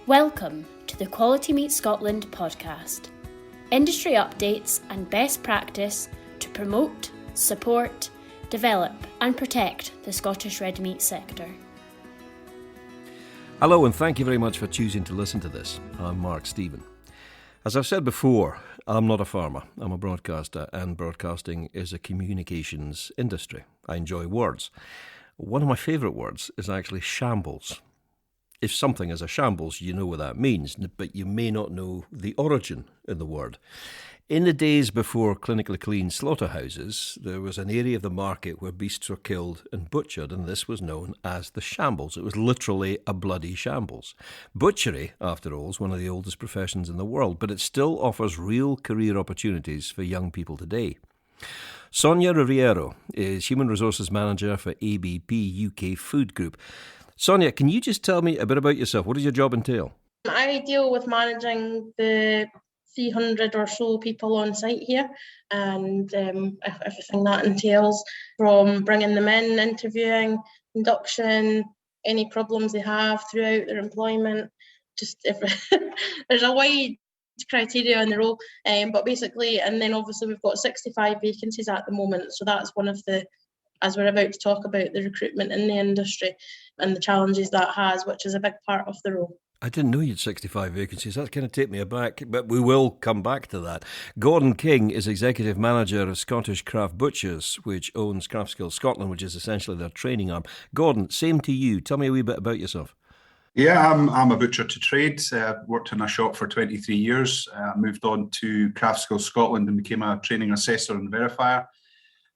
Welcome to the Quality Meat Scotland podcast. Industry updates and best practice to promote, support, develop and protect the Scottish red meat sector. Hello and thank you very much for choosing to listen to this. I'm Mark Stephen. As I've said before, I'm not a farmer, I'm a broadcaster, and broadcasting is a communications industry. I enjoy words. One of my favourite words is actually shambles. If something is a shambles, you know what that means, but you may not know the origin in the word. In the days before clinically clean slaughterhouses, there was an area of the market where beasts were killed and butchered, and this was known as the shambles. It was literally a bloody shambles. Butchery, after all, is one of the oldest professions in the world, but it still offers real career opportunities for young people today. Sonia Riviero is Human Resources Manager for ABP UK Food Group. Sonia, can you just tell me a bit about yourself? What does your job entail? I deal with managing the 300 or so people on site here and everything that entails, from bringing them in, interviewing, induction, any problems they have throughout their employment. There's a wide criteria in the role, but basically, and then obviously we've got 65 vacancies at the moment, so that's one of the, as we're about to talk about the recruitment in the industry and the challenges that has, which is a big part of the role. I didn't know you had 65 vacancies. That kind of take me aback, but we will come back to that. Gordon King is Executive Manager of Scottish Craft Butchers, which owns Craft Skills Scotland, which is essentially their training arm. Gordon, same to you. Tell me a wee bit about yourself. Yeah, I'm a butcher to trade. Worked in a shop for 23 years. Moved on to Craft Skills Scotland and became a training assessor and verifier.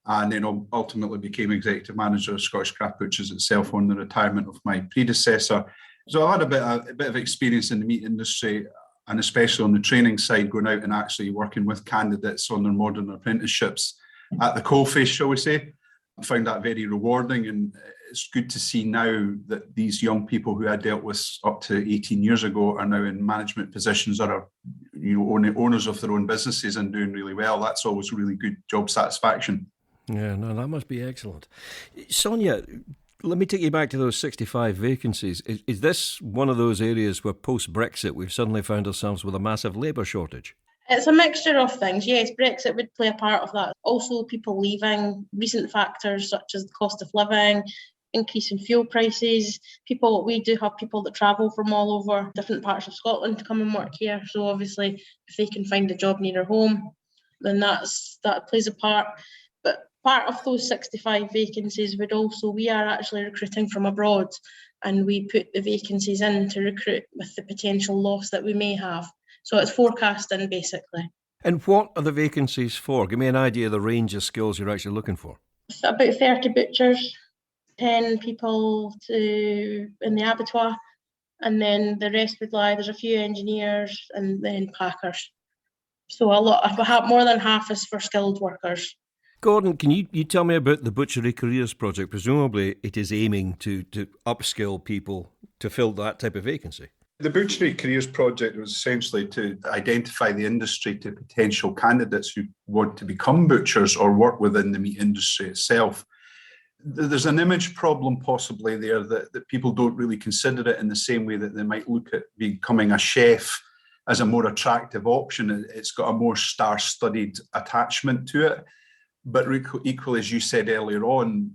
And then ultimately became executive manager of Scottish Craft Butchers itself on the retirement of my predecessor. So I had a bit of experience in the meat industry, and especially on the training side, going out and actually working with candidates on their modern apprenticeships at the coalface, shall we say. I found that very rewarding, and it's good to see now that these young people who I dealt with up to 18 years ago are now in management positions that are, owners of their own businesses and doing really well. That's always really good job satisfaction. Yeah, no, that must be excellent. Sonia, let me take you back to those 65 vacancies. Is this one of those areas where post-Brexit we've suddenly found ourselves with a massive labour shortage? It's a mixture of things. Yes, Brexit would play a part of that. Also, people leaving, recent factors such as the cost of living, increase in fuel prices. We do have people that travel from all over different parts of Scotland to come and work here. So obviously, if they can find a job near home, then that plays a part. But part of those 65 vacancies we are actually recruiting from abroad, and we put the vacancies in to recruit with the potential loss that we may have. So it's forecasting basically. And what are the vacancies for? Give me an idea of the range of skills you're actually looking for. About 30 butchers, 10 people in the abattoir, and then the rest would lie, there's a few engineers and then packers. So more than half is for skilled workers. Gordon, can you tell me about the Butchery Careers Project? Presumably it is aiming to upskill people to fill that type of vacancy. The Butchery Careers Project was essentially to identify the industry to potential candidates who want to become butchers or work within the meat industry itself. There's an image problem possibly there that people don't really consider it in the same way that they might look at becoming a chef as a more attractive option. It's got a more star-studded attachment to it. But equally, as you said earlier on,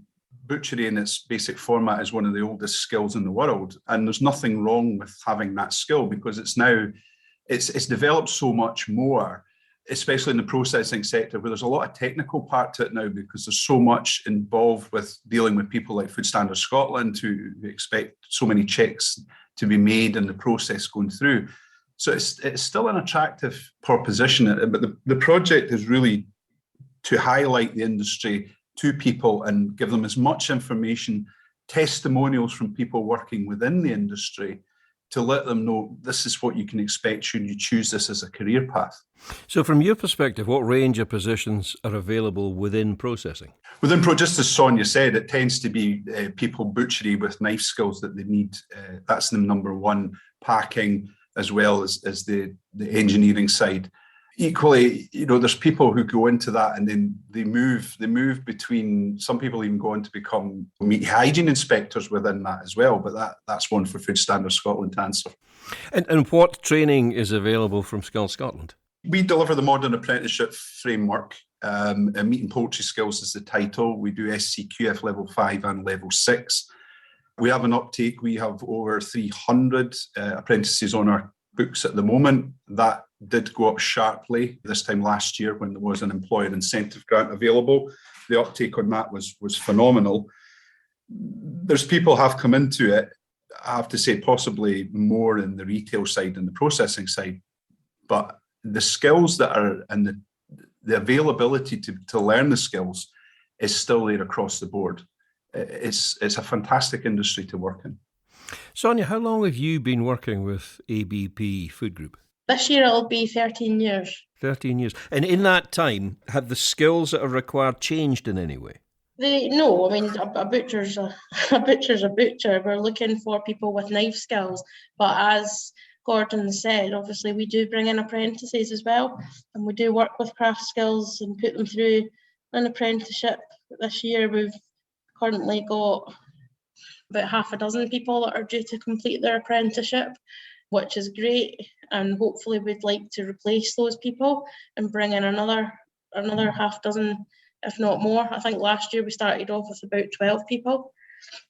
butchery in its basic format is one of the oldest skills in the world. And there's nothing wrong with having that skill, because it's developed so much more, especially in the processing sector, where there's a lot of technical part to it now, because there's so much involved with dealing with people like Food Standards Scotland who expect so many checks to be made and the process going through. So it's still an attractive proposition, but the project is really to highlight the industry to people and give them as much information, testimonials from people working within the industry, to let them know this is what you can expect should you choose this as a career path. So from your perspective, what range of positions are available within processing? Just as Sonia said, it tends to be people butchery with knife skills that they need. That's the number one, packing, as well as the engineering side. Equally, there's people who go into that and then they move between, some people even go on to become meat hygiene inspectors within that as well, but that's one for Food Standards Scotland to answer. And what training is available from Skills Scotland? We deliver the modern apprenticeship framework. And Meat and Poultry Skills is the title. We do SCQF level 5 and level 6. We have an uptake. We have over 300 apprentices on our books at the moment. That did go up sharply this time last year when there was an employer incentive grant available. The uptake on that was phenomenal. There's people have come into it, I have to say, possibly more in the retail side and the processing side, but the skills that are and the availability to learn the skills is still there across the board. It's a fantastic industry to work in. Sonia, how long have you been working with ABP Food Group? This year it'll be 13 years. 13 years. And in that time, have the skills that are required changed in any way? No, I mean, a butcher's a butcher. We're looking for people with knife skills. But as Gordon said, obviously we do bring in apprentices as well. And we do work with craft skills and put them through an apprenticeship. This year we've currently got about half a dozen people that are due to complete their apprenticeship, which is great. And hopefully we'd like to replace those people and bring in another half dozen, if not more. I think last year we started off with about 12 people.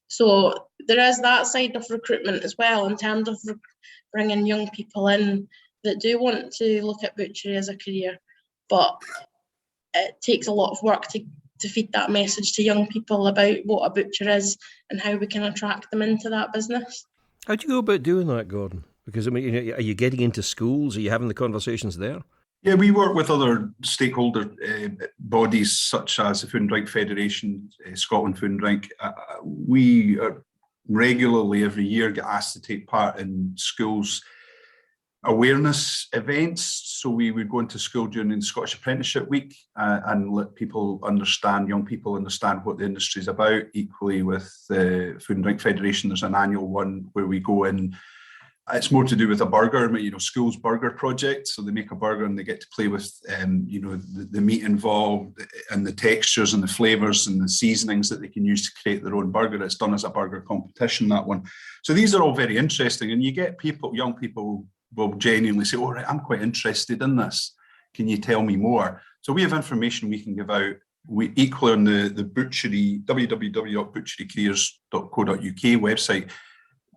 So there is that side of recruitment as well, in terms of bringing young people in that do want to look at butchery as a career. But it takes a lot of work to feed that message to young people about what a butcher is and how we can attract them into that business. How do you go about doing that, Gordon? Because, I mean, are you getting into schools? Are you having the conversations there? Yeah, we work with other stakeholder bodies such as the Food and Drink Federation, Scotland Food and Drink. We regularly every year get asked to take part in schools' awareness events. So we would go into school during the Scottish Apprenticeship Week and let people understand, young people understand what the industry is about. Equally with the Food and Drink Federation, there's an annual one where we go in. It's more to do with a burger, school's burger project. So they make a burger and they get to play with, the meat involved and the textures and the flavours and the seasonings that they can use to create their own burger. It's done as a burger competition, that one. So these are all very interesting. And you get people, young people will genuinely say, all right, I'm quite interested in this. Can you tell me more? So we have information we can give out. We equally on the butchery, www.butcherycareers.co.uk website,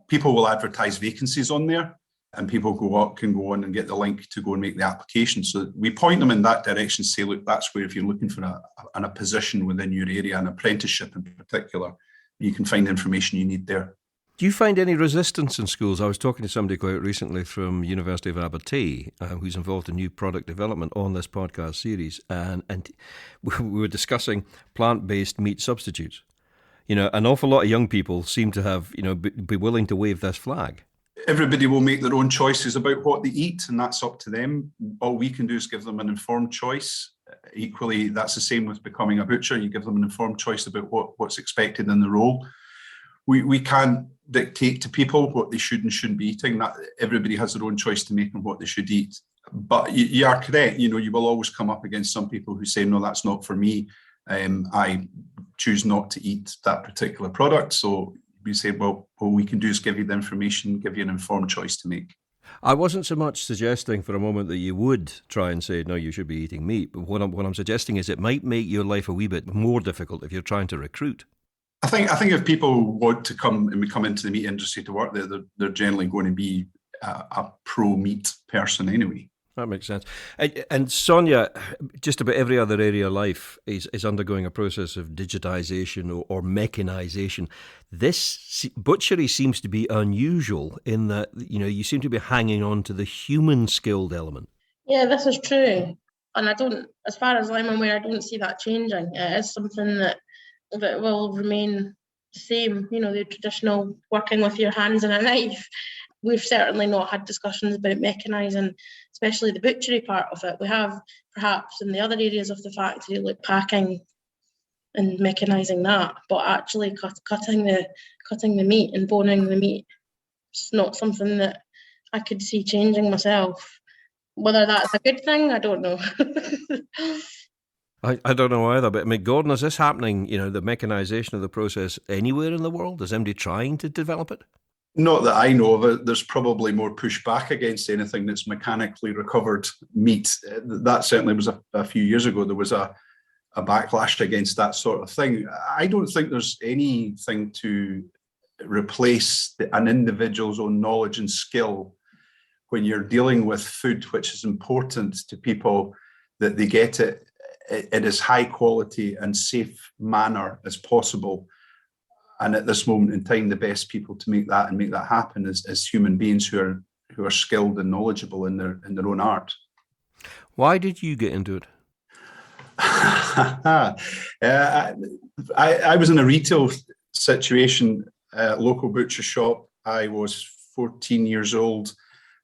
people will advertise vacancies on there and people can go on and get the link to go and make the application. So we point them in that direction, say, look, that's where if you're looking for a position within your area, an apprenticeship in particular, you can find the information you need there. Do you find any resistance in schools? I was talking to somebody quite recently from University of Aberdeen who's involved in new product development on this podcast series, and we were discussing plant-based meat substitutes. An awful lot of young people seem to have, be willing to wave this flag. Everybody will make their own choices about what they eat, and that's up to them. All we can do is give them an informed choice. Equally, that's the same with becoming a butcher. You give them an informed choice about what's expected in the role. We can't dictate to people what they should and shouldn't be eating. That everybody has their own choice to make on what they should eat. But you are correct. You will always come up against some people who say, no, that's not for me. I choose not to eat that particular product. So we say, well, all we can do is give you the information, give you an informed choice to make. I wasn't so much suggesting for a moment that you would try and say, no, you should be eating meat. But what I'm suggesting is it might make your life a wee bit more difficult if you're trying to recruit. I think if people want to come into the meat industry to work there, they're generally going to be a pro-meat person anyway. That makes sense. And Sonia, just about every other area of life is undergoing a process of digitisation or mechanisation. This butchery seems to be unusual in that, you seem to be hanging on to the human skilled element. Yeah, this is true. And as far as I'm aware, I don't see that changing. It is something that will remain the same, the traditional working with your hands and a knife. We've certainly not had discussions about mechanising, especially the butchery part of it. We have perhaps in the other areas of the factory, like packing and mechanising that, but actually cutting the meat and boning the meat, it's not something that I could see changing myself. Whether that's a good thing, I don't know. I don't know either, but I mean, Gordon, is this happening, the mechanisation of the process anywhere in the world? Is anybody trying to develop it? Not that I know of it. There's probably more pushback against anything that's mechanically recovered meat. That certainly was a few years ago. There was a backlash against that sort of thing. I don't think there's anything to replace an individual's own knowledge and skill when you're dealing with food, which is important to people, that they get it in as high quality and safe manner as possible. And at this moment in time, the best people to make that happen is human beings who are skilled and knowledgeable in their own art. Why did you get into it? I was in a retail situation, local butcher shop. I was 14 years old.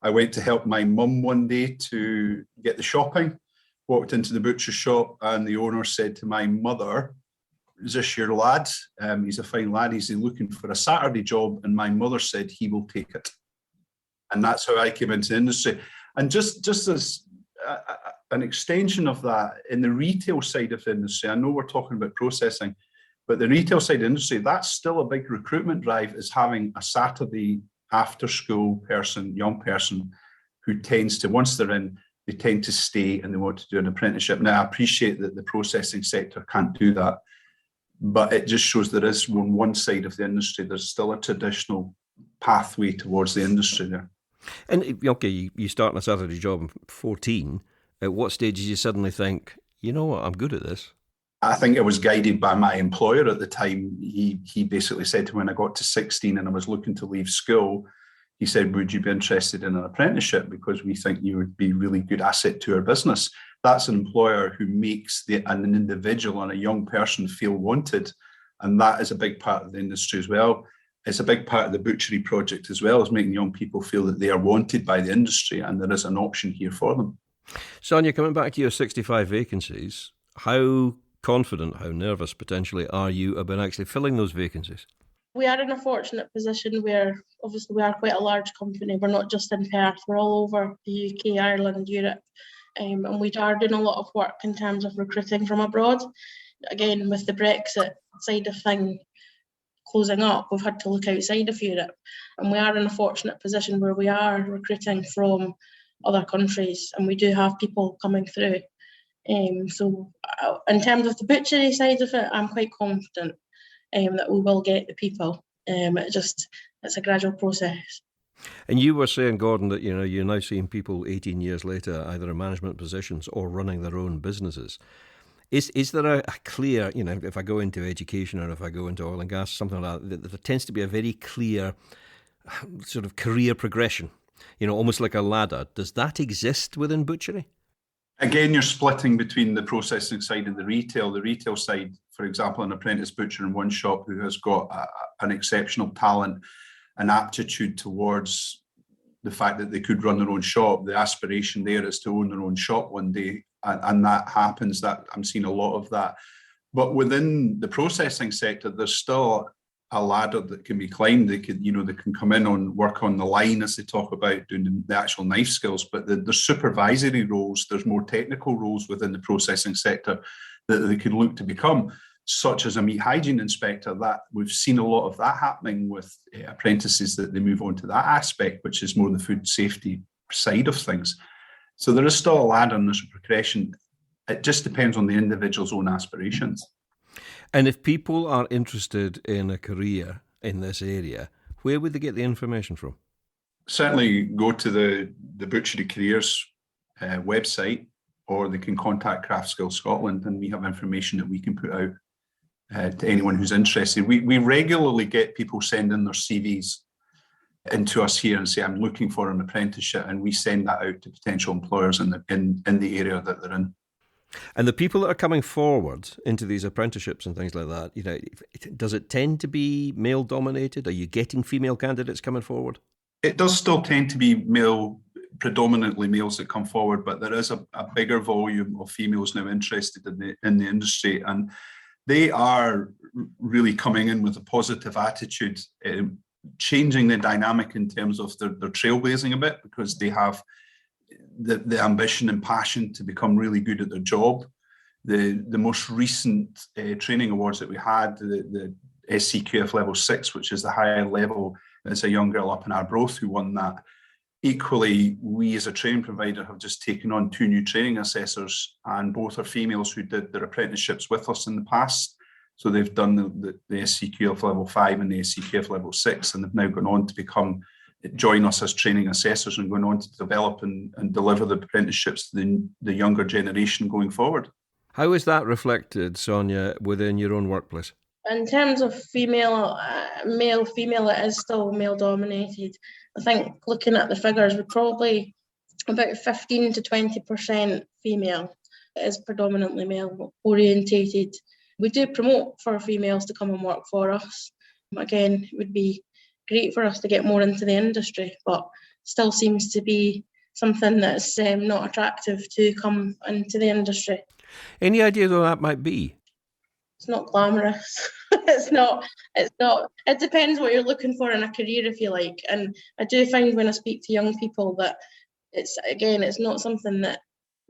I went to help my mum one day to get the shopping. Walked into the butcher shop, and the owner said to my mother, "Is this your lad? He's a fine lad. He's looking for a Saturday job." And my mother said, "He will take it." And that's how I came into the industry. And just as an extension of that, in the retail side of the industry, I know we're talking about processing, but the retail side of the industry, that's still a big recruitment drive, is having a Saturday after school person, young person, who tends to, once they're in, they tend to stay and they want to do an apprenticeship. Now, I appreciate that the processing sector can't do that, but it just shows there is, on one side of the industry, there's still a traditional pathway towards the industry there. And, okay, you start on a Saturday job at 14. At what stage did you suddenly think, you know what, I'm good at this? I think I was guided by my employer at the time. He basically said to me when I got to 16 and I was looking to leave school, he said, "Would you be interested in an apprenticeship? Because we think you would be a really good asset to our business." That's an employer who makes an individual and a young person feel wanted. And that is a big part of the industry as well. It's a big part of the butchery project as well, as making young people feel that they are wanted by the industry and there is an option here for them. Sonia, coming back to your 65 vacancies, how confident, how nervous potentially are you about actually filling those vacancies? We are in a fortunate position where obviously we are quite a large company. We're not just in Perth, we're all over the UK, Ireland, Europe, and we are doing a lot of work in terms of recruiting from abroad. Again, with the Brexit side of things closing up, we've had to look outside of Europe, and we are in a fortunate position where we are recruiting from other countries, and we do have people coming through. So in terms of the butchery side of it, I'm quite confident that we will get the people. It's a gradual process. And you were saying, Gordon, that you're now seeing people 18 years later either in management positions or running their own businesses. Is there a clear, if I go into education or if I go into oil and gas, something like that, there tends to be a very clear sort of career progression, almost like a ladder. Does that exist within butchery? Again, you're splitting between the processing side and the retail. The retail side, for example, an apprentice butcher in one shop who has got an exceptional talent and aptitude towards the fact that they could run their own shop. The aspiration there is to own their own shop one day, and that happens. That I'm seeing a lot of that. But within the processing sector, there's still a ladder that can be climbed. They can come in and work on the line, as they talk about, doing the actual knife skills. But there's supervisory roles, there's more technical roles within the processing sector that they could look to become, such as a meat hygiene inspector. That we've seen a lot of that happening with apprentices, that they move on to that aspect, which is more the food safety side of things. So there is still a ladder and there's a progression. It just depends on the individual's own aspirations. And if people are interested in a career in this area, where would they get the information from? Certainly go to the Butchery Careers website, or they can contact Craft Skills Scotland, and we have information that we can put out to anyone who's interested. We regularly get people send in their CVs into us here and say, "I'm looking for an apprenticeship," and we send that out to potential employers in the area that they're in. And the people that are coming forward into these apprenticeships and things like that, does it tend to be male dominated? Are you getting female candidates coming forward? It does still tend to be predominantly males that come forward, but there is a bigger volume of females now interested in the industry, and they are really coming in with a positive attitude, changing the dynamic in terms of their trailblazing a bit, because the ambition and passion to become really good at their job. The most recent training awards that we had, the SCQF level 6, which is the higher level, there's a young girl up in Arbroath who won that. Equally, we as a training provider have just taken on 2 new training assessors, and both are females who did their apprenticeships with us in the past. So they've done the SCQF level 5 and the SCQF level 6, and they've now gone on to join us as training assessors and going on to develop and deliver the apprenticeships to the younger generation going forward. How is that reflected, Sonia, within your own workplace? In terms of female, it is still male dominated. I think looking at the figures, we're probably about 15 to 20% female. It is predominantly male orientated. We do promote for females to come and work for us. Again, it would be great for us to get more into the industry, but still seems to be something that's not attractive to come into the industry. Any idea though that might be? It's not glamorous. It's not. It depends what you're looking for in a career, if you like. And I do find when I speak to young people that it's not something that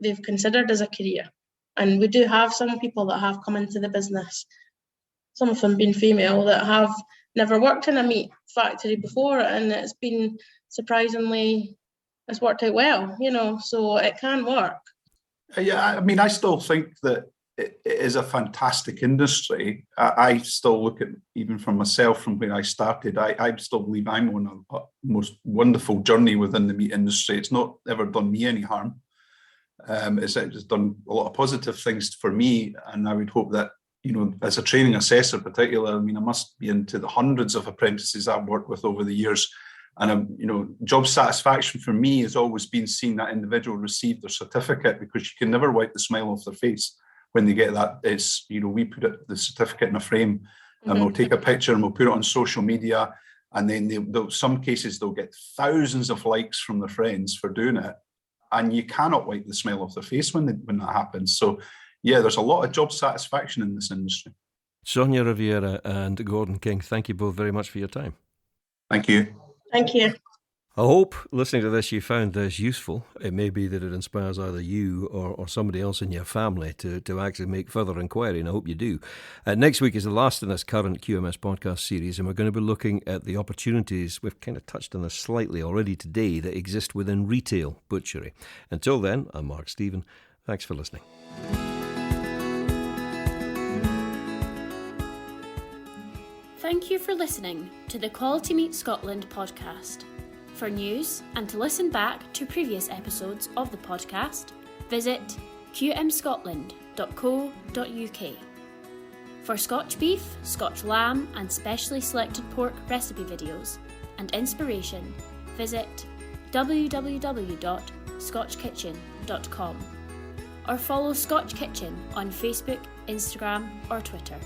they've considered as a career. And we do have some people that have come into the business, some of them being female, that have never worked in a meat factory before, and it's been surprisingly, it's worked out well, so it can work. Yeah, I mean, I still think that it is a fantastic industry. I still look at, even from myself, from where I started, I still believe I'm on a most wonderful journey within the meat industry. It's not ever done me any harm. It's just done a lot of positive things for me, and I would hope that, as a training assessor particularly, I mean, I must be into the hundreds of apprentices I've worked with over the years. And, job satisfaction for me has always been seeing that individual receive their certificate, because you can never wipe the smile off their face when they get that. It's, we put the certificate in a frame, and we'll take a picture and we'll put it on social media. And then some cases they'll get thousands of likes from their friends for doing it. And you cannot wipe the smile off their face when that happens. So, yeah, there's a lot of job satisfaction in this industry. Sonia Riviera and Gordon King, thank you both very much for your time. Thank you. Thank you. I hope listening to this you found this useful. It may be that it inspires either you or somebody else in your family to actually make further inquiry, and I hope you do. Next week is the last in this current QMS podcast series, and we're going to be looking at the opportunities, we've kind of touched on this slightly already today, that exist within retail butchery. Until then, I'm Mark Stephen. Thanks for listening. Thank you for listening to the Quality Meat Scotland podcast. For news and to listen back to previous episodes of the podcast, visit qmscotland.co.uk. For Scotch beef, Scotch lamb and specially selected pork recipe videos and inspiration, visit www.scotchkitchen.com or follow Scotch Kitchen on Facebook, Instagram or Twitter.